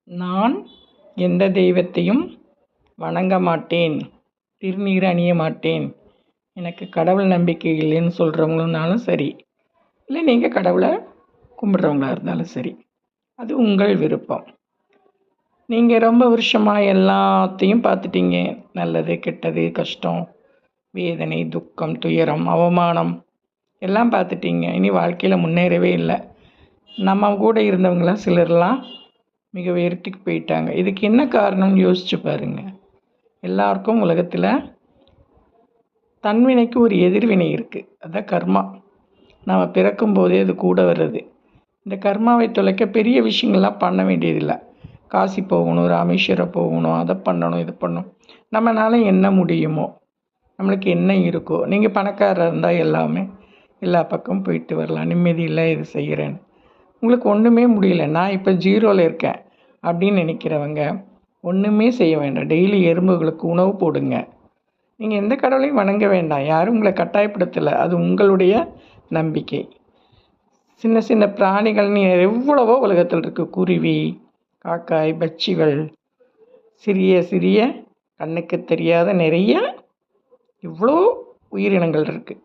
நான் எந்த தெய்வத்தையும் வணங்க மாட்டேன், திருநீர் அணிய மாட்டேன். எனக்கு கடவுள் நம்பிக்கை இல்லைன்னு சொல்கிறவங்கனாலும் சரி, இல்லை நீங்கள் கடவுளை கும்பிட்றவங்களா இருந்தாலும் சரி, அது உங்கள் விருப்பம். நீங்கள் ரொம்ப வருஷமாக எல்லாத்தையும் பார்த்துட்டீங்க. நல்லது, கெட்டது, கஷ்டம், வேதனை, துக்கம், துயரம், அவமானம் எல்லாம் பார்த்துட்டீங்க. இனி வாழ்க்கையில் முன்னேறவே இல்லை. நம்ம கூட இருந்தவங்களாம் சிலர்லாம் மிக உயரத்துக்கு போயிட்டாங்க. இதுக்கு என்ன காரணம்னு யோசிச்சு பாருங்கள். எல்லாருக்கும் உலகத்தில் தன்வினைக்கு ஒரு எதிர்வினை இருக்குது. அதான் கர்மா. நம்ம பிறக்கும்போதே அது கூட வர்றது. இந்த கர்மாவை தொலைக்க பெரிய விஷயங்கள்லாம் பண்ண வேண்டியதில்லை. காசி போகணும், ராமேஸ்வரம் போகணும், அதை பண்ணணும், இது பண்ணணும். நம்மளால என்ன முடியுமோ, நம்மளுக்கு என்ன இருக்கோ. நீங்கள் பணக்காரராக இருந்தால் எல்லா பக்கமும் போயிட்டு வரலாம். நிம்மதி இல்லை, இது செய்கிறேன்னு. உங்களுக்கு ஒன்றுமே முடியல, நான் இப்போ ஜீரோவில் இருக்கேன் அப்படின்னு நினைக்கிறவங்க ஒன்றுமே செய்ய வேண்டாம். டெய்லி எறும்புகளுக்கு உணவு போடுங்க. நீங்கள் எந்த கடவுளையும் வணங்க வேண்டாம். யாரும் உங்களை கட்டாயப்படுத்தலை. அது உங்களுடைய நம்பிக்கை. சின்ன சின்ன பிராணிகள்னு எவ்வளவோ உலகத்தில் இருக்குது. குருவி, காக்காய், பட்சிகள், சிறிய சிறிய கண்ணுக்கு தெரியாத நிறைய இவ்வளோ உயிரினங்கள் இருக்குது.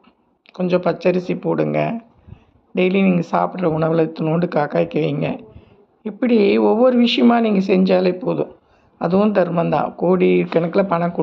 கொஞ்சம் பச்சரிசி போடுங்க. டெய்லி நீங்கள் சாப்பிட்ற உணவில் துணோண்டு காக்காய்க்கு வைங்க. இப்படி ஒவ்வொரு விஷயமா நீங்கள் செஞ்சாலே போதும். அதுவும் தர்மந்தான். கோடி கணக்கில் பணம்